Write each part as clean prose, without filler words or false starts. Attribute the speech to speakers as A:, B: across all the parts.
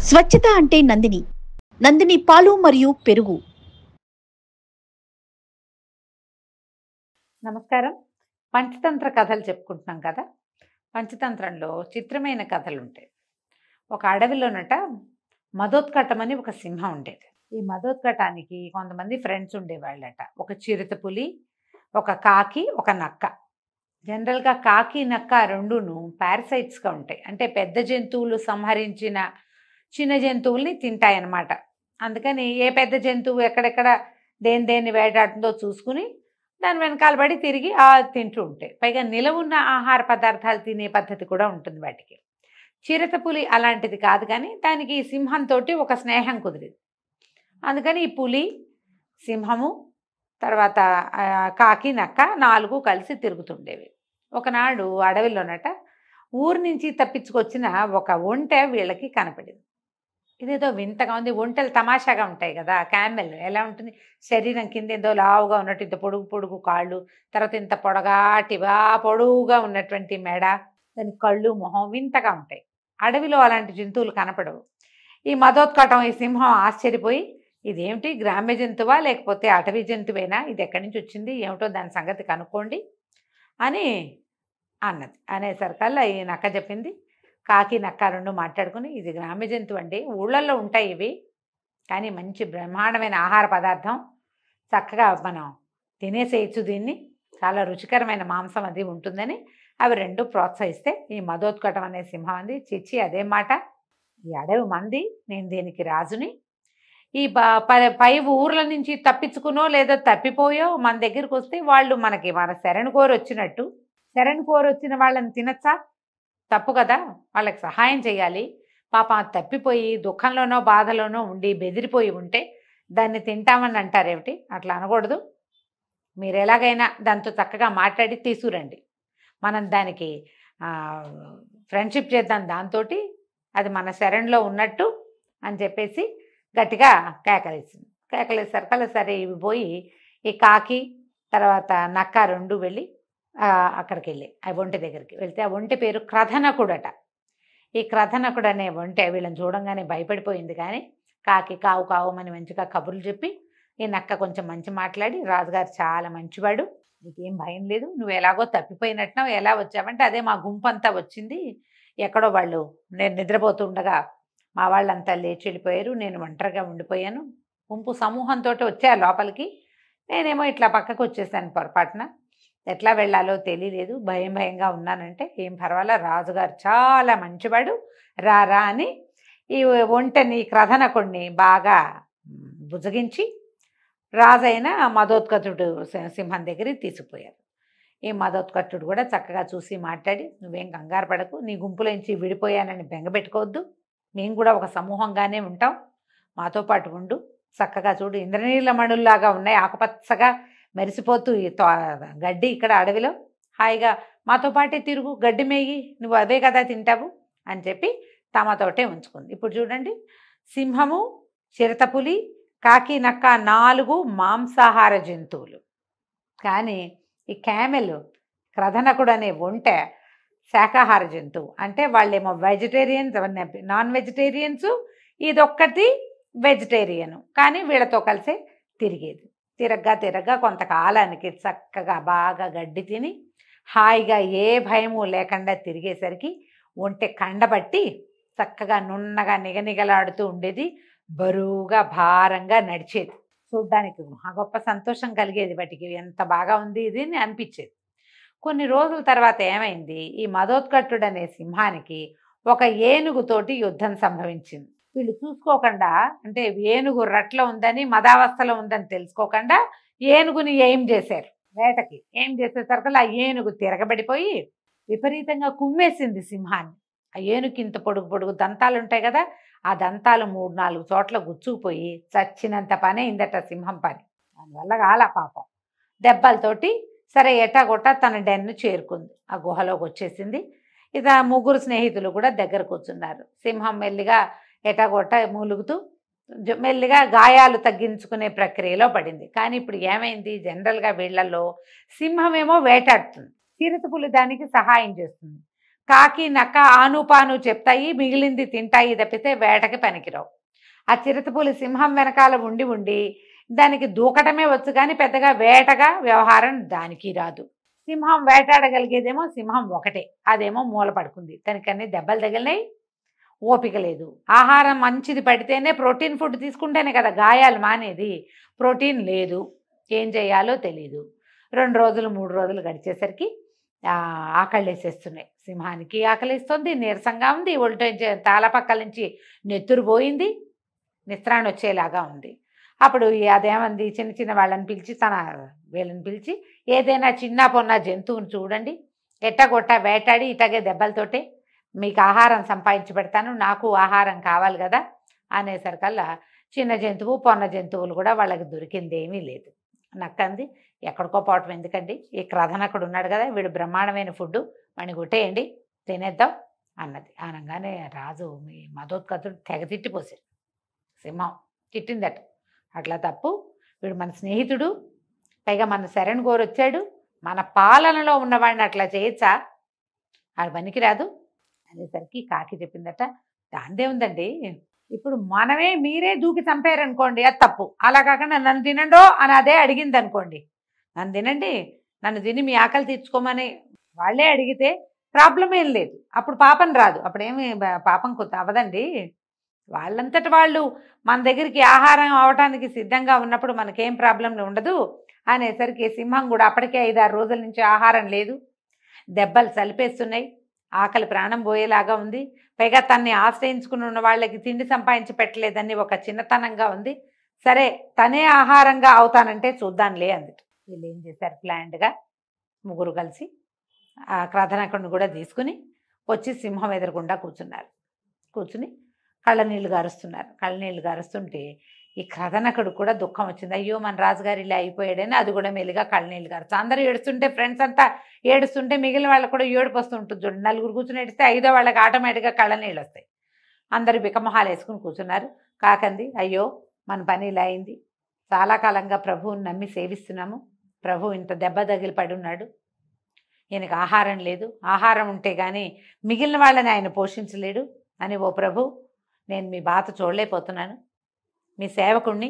A: స్వచ్ఛత అంటే నందిని. నందిని పాలు మరియు పెరుగు.
B: నమస్కారం. పంచతంత్ర కథలు చెప్పుకుంటున్నాం కదా! పంచతంత్రంలో చిత్రమైన కథలుంటాయి. ఒక అడవిలోనట మదోత్కటమని ఒక సింహం ఉండేది. ఈ మదోత్కటానికి కొంతమంది ఫ్రెండ్స్ ఉండేవాళ్ళట. ఒక చిరుతపులి, ఒక కాకి, ఒక నక్క. జనరల్‌గా కాకి, నక్క రెండూను పారసైట్స్‌గా ఉంటాయి. అంటే పెద్ద జంతువులు సంహరించిన చిన్న జంతువుల్ని తింటాయన్నమాట. అందుకని ఏ పెద్ద జంతువు ఎక్కడెక్కడ దేన్ని వేటాడుతుందో చూసుకుని దాని వెనకాల పడి తిరిగి తింటూ ఉంటాయి. పైగా నిలవున్న ఆహార పదార్థాలు తినే పద్ధతి కూడా ఉంటుంది వాటికి. చిరుతపులి అలాంటిది కాదు కానీ దానికి ఈ సింహంతోటి ఒక స్నేహం కుదిరింది. అందుకని ఈ పులి, సింహము, తర్వాత కాకి, నక్క 4 కలిసి తిరుగుతుండేవి. ఒకనాడు అడవిలోనట ఊరు నుంచి తప్పించుకొచ్చిన ఒక ఒంటె వీళ్ళకి కనపడింది. ఇదేదో వింతగా ఉంది. ఒంటెలు తమాషాగా ఉంటాయి కదా! క్యామెల్ ఎలా ఉంటుంది, శరీరం కింద ఏదో లావుగా ఉన్నట్టు ఇంత పొడుగు పొడుగు కాళ్ళు, తర్వాత ఇంత పొడగాటిగా పొడవుగా ఉన్నటువంటి మెడ, దాని కళ్ళు, మొహం వింతగా ఉంటాయి. అడవిలో అలాంటి జంతువులు కనపడవు. ఈ మదోత్కటం, ఈ సింహం ఆశ్చర్యపోయి, ఇదేమిటి గ్రామ్య జంతువా లేకపోతే అటవీ జంతువేనా, ఇది ఎక్కడి నుంచి వచ్చింది, ఏమిటో దాని సంగతి కనుక్కోండి అని అన్నది. అనేసరికల్లా ఈ నక్క చెప్పింది. కాకి, నక్క 2 మాట్లాడుకుని, ఇది గ్రామ్య జంతువు అండి, ఊళ్ళల్లో ఉంటాయి ఇవి, కానీ మంచి బ్రహ్మాండమైన ఆహార పదార్థం, చక్కగా మనం తినేసేయచ్చు దీన్ని, చాలా రుచికరమైన మాంసం అది ఉంటుందని అవి 2 ప్రోత్సహిస్తే, ఈ మదోత్కటం అనే సింహం అంది, చిచ్చి అదేం మాట, ఈ అడవి మంది, నేను దీనికి రాజుని, ఈ పై ఊర్ల నుంచి తప్పించుకునో లేదో తప్పిపోయో మన దగ్గరికి వస్తే వాళ్ళు మన శరణు కోరి వచ్చినట్టు, శరణు కోరి వచ్చిన వాళ్ళని తినచ్చా? తప్పు కదా, వాళ్ళకి సహాయం చేయాలి. పాపం అది తప్పిపోయి దుఃఖంలోనో బాధలోనో ఉండి బెదిరిపోయి ఉంటే దాన్ని తింటామని అంటారేమిటి? అట్లా అనకూడదు. మీరు ఎలాగైనా దాంతో చక్కగా మాట్లాడి తీసుకురండి, మనం దానికి ఫ్రెండ్షిప్ చేద్దాం, దాంతో అది మన శరణ్లో ఉన్నట్టు అని చెప్పేసి గట్టిగా కేకలేసింది. కేకలేసరికల్లా సరే ఇవి పోయి ఈ కాకి తర్వాత నక్క 2 వెళ్ళి అక్కడికి వెళ్ళి ఆ ఒంటె దగ్గరికి వెళ్తే, ఆ ఒంటె పేరు క్రధనకుడట. ఈ క్రధనకుడు అనే ఒంటె వీళ్ళని చూడంగానే భయపడిపోయింది. కానీ కాకి కావు కావుమని మంచిగా కబుర్లు చెప్పి, ఈ నక్క కొంచెం మంచి మాట్లాడి, రాజుగారు చాలా మంచివాడు, నీకేం భయం లేదు, నువ్వు ఎలాగో తప్పిపోయినట్టున్నావు, ఎలా వచ్చావంటే, అదే మా గుంపంతా వచ్చింది, ఎక్కడో వాళ్ళు నేను నిద్రపోతుండగా మా వాళ్ళంతా లేచి వెళ్ళిపోయారు, నేను ఒంటరిగా ఉండిపోయాను, గుంపు సమూహంతో వచ్చారు లోపలికి, నేనేమో ఇట్లా పక్కకు వచ్చేసాను పొరపాటున, ఎట్లా వెళ్ళాలో తెలియలేదు, భయంగా ఉన్నానంటే, ఏం పర్వాలా, రాజుగారు చాలా మంచివాడు, రా అని ఈ ఒంటెని క్రధనకుడిని బాగా బుజ్జగించి రాజైన మదోత్కటుడు సింహం దగ్గరికి తీసుకుపోయారు. ఈ మదోత్కటుడు కూడా చక్కగా చూసి మాట్లాడి, నువ్వేం కంగారు పడకు, నీ గుంపులోంచి విడిపోయానని బెంగపెట్టుకోవద్దు, మేము కూడా ఒక సమూహంగానే ఉంటాం, మాతో పాటు ఉండు, చక్కగా చూడు ఇంద్రనీల మణుల్లాగా ఉన్నాయి, ఆకుపచ్చగా మెరిసిపోతూ ఈ గడ్డి ఇక్కడ అడవిలో, హాయిగా మాతో పాటే తిరుగు, గడ్డి మేగి, నువ్వు అదే కదా తింటావు అని చెప్పి తమతోటే ఉంచుకుంది. ఇప్పుడు చూడండి, సింహము, చిరుతపులి, కాకి, నక్క 4 మాంసాహార జంతువులు. కానీ ఈ క్యామెల్, క్రధనకుడు అనే ఒంటె శాకాహార జంతువు. అంటే వాళ్ళేమో వెజిటేరియన్స్, నాన్ వెజిటేరియన్స్, ఇదొక్కటి వెజిటేరియను, కానీ వీళ్ళతో కలిసే తిరిగేది. తిరగ్గా కొంతకాలానికి చక్కగా బాగా గడ్డి తిని హాయిగా ఏ భయము లేకుండా తిరిగేసరికి ఒంటె కండబట్టి చక్కగా నున్నగా నిగనిగలాడుతూ ఉండేది, బరువుగా భారంగా నడిచేది. చూడ్డానికి గొప్ప సంతోషం కలిగేది వాటికి, ఎంత బాగా ఉంది ఇది అని అనిపించేది. కొన్ని రోజుల తర్వాత ఏమైంది, ఈ మదోత్కటుడు అనే సింహానికి ఒక ఏనుగుతోటి యుద్ధం సంభవించింది. వీళ్ళు చూసుకోకుండా, అంటే ఏనుగు రట్లో ఉందని, మదావస్థలో ఉందని తెలుసుకోకుండా ఏనుగుని ఏం చేశారు, వేటకి ఏం చేసేసరికల్లా ఆ ఏనుగు తిరగబడిపోయి విపరీతంగా కుమ్మేసింది సింహాన్ని. ఆ ఏనుగుకి ఇంత పొడుగు పొడుగు దంతాలు ఉంటాయి కదా, ఆ దంతాలు 3-4 చోట్ల గుచ్చుకుపోయి చచ్చినంత పని అయిందట సింహం పని. దానివల్ల కాలా పాపం, దెబ్బలతోటి సరే ఎటాగొట్టా తన డెన్ను చేరుకుంది, ఆ గుహలోకి వచ్చేసింది. ఇక 3 స్నేహితులు కూడా దగ్గర కూర్చున్నారు. సింహం మెల్లిగా ఎటాగొట్ట మూలుగుతూ మెల్లిగా గాయాలు తగ్గించుకునే ప్రక్రియలో పడింది. కానీ ఇప్పుడు ఏమైంది, జనరల్గా వీళ్ళల్లో సింహమేమో వేటాడుతుంది, చిరుతపులి దానికి సహాయం చేస్తుంది. కాకి నక్క ఆను పాను చెప్తాయి, మిగిలింది తింటాయి తప్పితే వేటకి పనికిరావు. ఆ చిరుతపులి సింహం వెనకాల ఉండి ఉండి దానికి దూకటమే వచ్చు కానీ పెద్దగా వేటగా వ్యవహారం దానికి రాదు. సింహం వేటాడగలిగేదేమో సింహం ఒకటే, అదేమో మూల పడుకుంది, తనకన్నీ దెబ్బలు తగిలినాయి, ఓపిక లేదు. ఆహారం మంచిది పడితేనే, ప్రోటీన్ ఫుడ్ తీసుకుంటేనే కదా గాయాలు మానేది. ప్రోటీన్ లేదు, ఏం చేయాలో తెలీదు. 2 రోజులు 3 రోజులు గడిచేసరికి ఆకలేసేస్తున్నాయి. సింహానికి ఆకలిస్తుంది, నీరసంగా ఉంది, ఒంటి తాళపక్కల నుంచి నెత్తురు పోయింది, నిస్త్రాణి వచ్చేలాగా ఉంది. అప్పుడు అదేమంది, చిన్న చిన్న వాళ్ళని పిలిచి వీళ్ళని పిలిచి ఏదైనా చిన్న పొన్న జంతువుని చూడండి, ఎట్టగొట్ట వేటాడి ఇటగే దెబ్బలతోటే మీకు ఆహారం సంపాదించి పెడతాను, నాకు ఆహారం కావాలి కదా అనేసరికల్లా చిన్న జంతువు పొన్న జంతువులు కూడా వాళ్ళకి దొరికిందేమీ లేదు. నక్కంది, ఎక్కడికో పోవటం ఎందుకండి, ఈ క్రధనకుడు ఉన్నాడు కదా, వీడు బ్రహ్మాండమైన ఫుడ్డు, వాడిని కొట్టేయండి, తినేద్దాం అన్నది. అనగానే రాజు మీ మధోత్కతుడు తెగ తిట్టిపోసాడు. సింహం తిట్టిందట, అట్లా తప్పు, వీడు మన స్నేహితుడు, పైగా మన శరణ్ గోరొచ్చాడు, మన పాలనలో ఉన్నవాడిని అట్లా చేయొచ్చా, అది పనికిరాదు అనేసరికి కాకి చెప్పిందట, దాందే ఉందండి, ఇప్పుడు మీరే దూకి చంపారనుకోండి అది తప్పు, అలా కాకుండా నన్ను తినండో అని అదే అడిగింది అనుకోండి, నన్ను తినండి, నన్ను తిని మీ ఆకలి తీర్చుకోమని వాళ్ళే అడిగితే ప్రాబ్లం ఏం లేదు, అప్పుడు పాపం రాదు, అప్పుడేమి పాపం కొత్త అవ్వదండి. వాళ్ళంతటి వాళ్ళు మన దగ్గరికి ఆహారం అవటానికి సిద్ధంగా ఉన్నప్పుడు మనకేం ప్రాబ్లం ఉండదు అనేసరికి సింహం కూడా అప్పటికే 5-6 రోజుల నుంచి ఆహారం లేదు, దెబ్బలు చలిపేస్తున్నాయి, ఆకలి ప్రాణం పోయేలాగా ఉంది, పైగా తన్ని ఆశ్రయించుకుని ఉన్న వాళ్ళకి తిండి సంపాదించి పెట్టలేదని ఒక చిన్నతనంగా ఉంది, సరే తనే ఆహారంగా అవుతానంటే చూద్దాంలే అందుకు. వీళ్ళు ఏం చేశారు, ప్లాన్డ్గా ముగ్గురు కలిసి ఆ క్రధనకుడిని కూడా తీసుకుని వచ్చి సింహం ఎదురుగుండా కూర్చుని కళ్ళనీళ్ళు గారుస్తుంటే ఈ క్రధనకుడు కూడా దుఃఖం వచ్చింది, అయ్యో మన రాజుగారు ఇలా అయిపోయాడని అది కూడా మెల్లిగా కళ్ళనీళ్ళు గారుస్తుంది. అందరూ ఏడుస్తుంటే, ఫ్రెండ్స్ అంతా ఏడుస్తుంటే మిగిలిన వాళ్ళకు కూడా ఏడుపు వస్తుంటుంది చూడండి, 4 కూర్చుని ఏడిస్తే 5వ వాళ్ళకి ఆటోమేటిక్గా కళ్ళనీళ్ళు వస్తాయి. అందరూ బికమొహాలు వేసుకుని కూర్చున్నారు. కాకంది, అయ్యో మన పని ఇలా అయింది, చాలా కాలంగా ప్రభువుని నమ్మి సేవిస్తున్నాము, ప్రభు ఇంత దెబ్బ తగిలి పడి ఉన్నాడు, ఈయనకు ఆహారం లేదు, ఆహారం ఉంటే కానీ మిగిలిన వాళ్ళని ఆయన పోషించలేడు అని, ఓ ప్రభు నేను మీ బాధ చూడలేకపోతున్నాను, మీ సేవకుణ్ణి,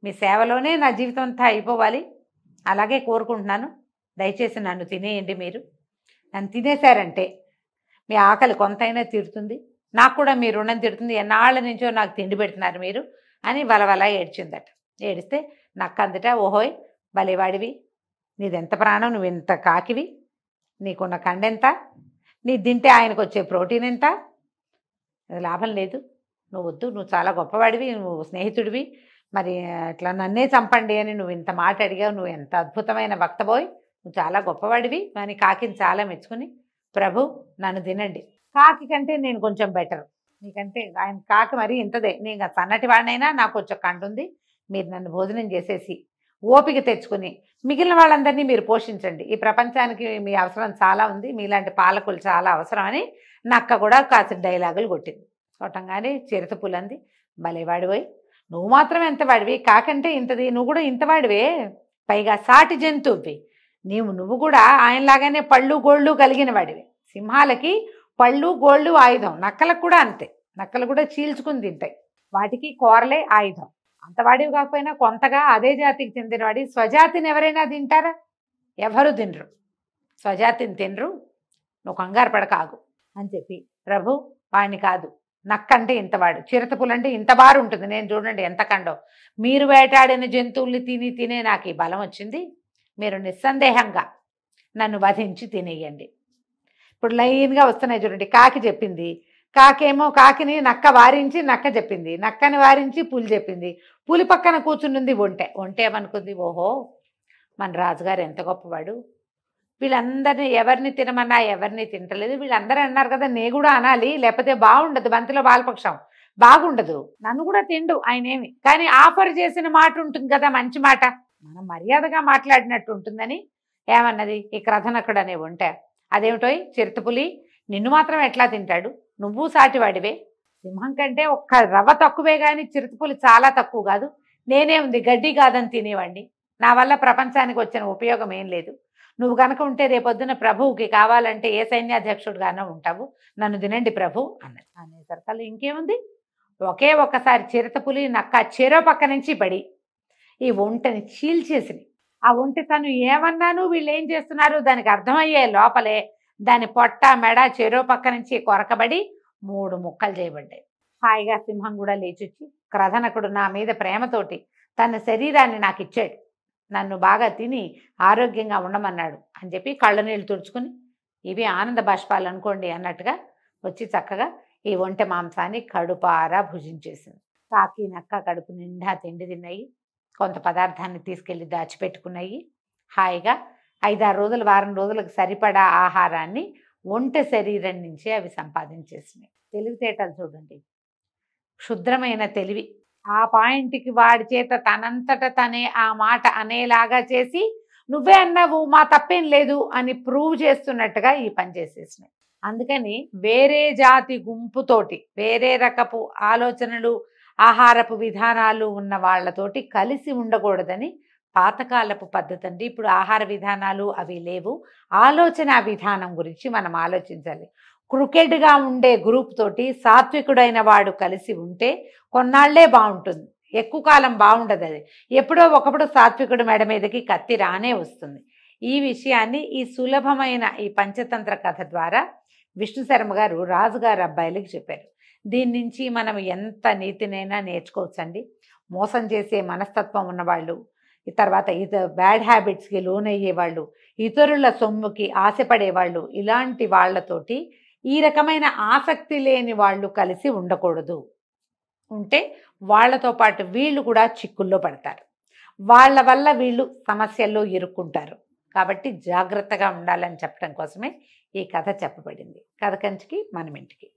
B: మీ సేవలోనే నా జీవితం అంతా అయిపోవాలి, అలాగే కోరుకుంటున్నాను, దయచేసి నన్ను తినేయండి, మీరు నన్ను తినేశారంటే మీ ఆకలి కొంతైనా తీరుతుంది, నాకు కూడా మీ రుణం తీరుతుంది, ఎన్నాళ్ళ నుంచో నాకు తిండి పెడుతున్నారు మీరు అని వలవల ఏడ్చిందట. ఏడిస్తే నక్కందట, ఓహోయ్ బలివాడివి, నీదెంత ప్రాణం, నువ్వు ఎంత కాకివి, నీకున్న కండెంత, నీ తింటే ఆయనకు వచ్చే ప్రోటీన్ ఎంత, లాభం లేదు, నువ్వు వద్దు, నువ్వు చాలా గొప్పవాడివి, నువ్వు స్నేహితుడివి, మరి అట్లా నన్నే చంపండి అని నువ్వు ఇంత మాట అడిగావు, నువ్వు ఎంత అద్భుతమైన వక్తబోయ్, నువ్వు చాలా గొప్పవాడివి అని కాకిని చాలా మెచ్చుకుని, ప్రభు నన్ను తినండి, కాకి కంటే నేను కొంచెం బెటర్, నీకంటే ఆయన కాకి మరి ఇంతదే, నేను సన్నటి వాడినైనా నాకు కొంచెం కంటుంది, మీరు నన్ను భోజనం చేసేసి ఓపిక తెచ్చుకుని మిగిలిన వాళ్ళందరినీ మీరు పోషించండి, ఈ ప్రపంచానికి మీ అవసరం చాలా ఉంది, మీలాంటి పాలకులు చాలా అవసరం అని నక్క కూడా కాసి డైలాగులు కొట్టంగానే చిరుతపులంది, భలేవాడిపోయి నువ్వు మాత్రం ఎంత వాడివి, కాకంటే ఇంతది, నువ్వు కూడా ఇంతవాడివే, పైగా సాటి జంతువువి, నువ్వు కూడా ఆయనలాగానే పళ్ళు గోళ్ళు కలిగిన వాడివి, సింహాలకి పళ్ళు గోళ్ళు ఆయుధం, నక్కలకు కూడా అంతే, నక్కలు కూడా చీల్చుకుని తింటాయి, వాటికి కూరలే ఆయుధం, అంతవాడివి కాకపోయినా కొంతగా అదే జాతికి చెందినవాడి, స్వజాతిని ఎవరైనా తింటారా, ఎవరు తినరు, స్వజాతిని తినరు, నువ్వు కంగారు పడకాగు అని చెప్పి, ప్రభు వాడిని కాదు, నక్కంటే ఇంతవాడు, చిరుతపులంటే ఇంత బారు ఉంటుంది, నేను చూడండి ఎంత కండో, మీరు వేటాడిన జంతువుల్ని తినే నాకు ఈ బలం వచ్చింది, మీరు నిస్సందేహంగా నన్ను వధించి తినేయండి. ఇప్పుడు లైన్గా వస్తున్నాయి చూడండి, కాకి చెప్పింది, కాకేమో కాకిని నక్క వారించి నక్క చెప్పింది, నక్కని వారించి పులి చెప్పింది, పులి పక్కన కూర్చున్నది ఒంటె ఏమనుకుంది, ఓహో మన రాజుగారు ఎంత గొప్పవాడు, వీళ్ళందరినీ ఎవరిని తినమన్నా ఎవరిని తింటలేదు, వీళ్ళందరూ అన్నారు కదా నే కూడా అనాలి, లేకపోతే బాగుండదు, బంతిలో బాలపక్షం బాగుండదు, నన్ను కూడా తిండు ఆయనేమి, కానీ ఆఫర్ చేసిన మాట ఉంటుంది కదా మంచి మాట, మనం మర్యాదగా మాట్లాడినట్టు ఉంటుందని ఏమన్నది ఈ క్రధనకుడు అనే ఒంటె, అదేమిటోయ్ చిరుతపులి నిన్ను మాత్రం ఎట్లా తింటాడు, నువ్వు సాటివాడివే, సింహం కంటే ఒక్క రవ్వ తక్కువే కానీ చిరుతపులి చాలా తక్కువ కాదు, నేనే ఉంది గడ్డి కాదని తినేవాడిని, నా వల్ల ప్రపంచానికి వచ్చిన ఉపయోగం ఏం లేదు, నువ్వు కనుక ఉంటే రేపొద్దున ప్రభువుకి కావాలంటే ఏ సైన్యాధ్యక్షుడుగానో ఉంటావు, నన్ను తినండి ప్రభు అన్నది. అనేసరికల్లా ఇంకేముంది, ఒకే ఒక్కసారి చిరుతపులి నక్క చెరో పక్క నుంచి పడి ఈ ఒంటని చీల్చేసింది. ఆ ఒంటి తను ఏమన్నాను వీళ్ళు ఏం చేస్తున్నారు దానికి అర్థమయ్యే లోపలే దాని పొట్ట మెడ చెరో పక్క నుంచి కొరకబడి 3 ముక్కలు చేయబడ్డాయి. హాయిగా సింహం కూడా లేచొచ్చి, క్రధనకుడు నా మీద ప్రేమతోటి తన శరీరాన్ని నాకు ఇచ్చాడు, నన్ను బాగా తిని ఆరోగ్యంగా ఉండమన్నాడు అని చెప్పి కళ్ళ నీళ్ళు తుడుచుకుని, ఇవి ఆనంద బాష్పాలు అనుకోండి అన్నట్టుగా వచ్చి చక్కగా ఈ ఒంటె మాంసాన్ని కడుపారా భుజించేసింది. కాకి నక్క కడుపు నిండా తిండి తిన్నాయి, కొంత పదార్థాన్ని తీసుకెళ్ళి దాచిపెట్టుకున్నాయి. హాయిగా 5-6 రోజులు వారం రోజులకు సరిపడా ఆహారాన్ని ఒంటె శరీరం నుంచే అవి సంపాదించేసినాయి. తెలివితేటలు చూడండి, క్షుద్రమైన తెలివి. ఆ పాయింట్కి వాడి చేత తనంతట తనే ఆ మాట అనేలాగా చేసి, నువ్వే అన్నావు మా తప్పేం లేదు అని ప్రూవ్ చేస్తున్నట్టుగా ఈ పని చేసేసినాయి. అందుకని వేరే జాతి గుంపుతోటి, వేరే రకపు ఆలోచనలు ఆహారపు విధానాలు ఉన్న వాళ్ళతోటి కలిసి ఉండకూడదని పాతకాలపు పద్ధతి అండి. ఇప్పుడు ఆహార విధానాలు అవి లేవు, ఆలోచన విధానం గురించి మనం ఆలోచించాలి. క్రికెట్గా ఉండే గ్రూప్ తోటి సాత్వికుడైన వాడు కలిసి ఉంటే కొన్నాళ్లే బాగుంటుంది, ఎక్కువ కాలం బాగుండదు. అది ఎప్పుడో ఒకప్పుడు సాత్వికుడు మెడ మీదకి కత్తి రానే వస్తుంది. ఈ విషయాన్ని ఈ సులభమైన ఈ పంచతంత్ర కథ ద్వారా విష్ణు శర్మ గారు రాజుగారు అబ్బాయిలకి చెప్పారు. దీని నుంచి మనం ఎంత నీతినైనా నేర్చుకోవచ్చండి. మోసం చేసే మనస్తత్వం ఉన్నవాళ్ళు, తర్వాత బ్యాడ్ హ్యాబిట్స్కి లోనయ్యేవాళ్ళు, ఇతరుల సొమ్ముకి ఆశపడేవాళ్ళు, ఇలాంటి వాళ్ళతోటి ఈ రకమైన ఆసక్తి లేని వాళ్ళు కలిసి ఉండకూడదు. ఉంటే వాళ్ళతో పాటు వీళ్ళు కూడా చిక్కుల్లో పడతారు, వాళ్ళ వల్ల వీళ్ళు సమస్యల్లో ఇరుక్కుంటారు. కాబట్టి జాగ్రత్తగా ఉండాలని చెప్పడం కోసమే ఈ కథ చెప్పబడింది. కథ కంచికి మనం ఇంటికి.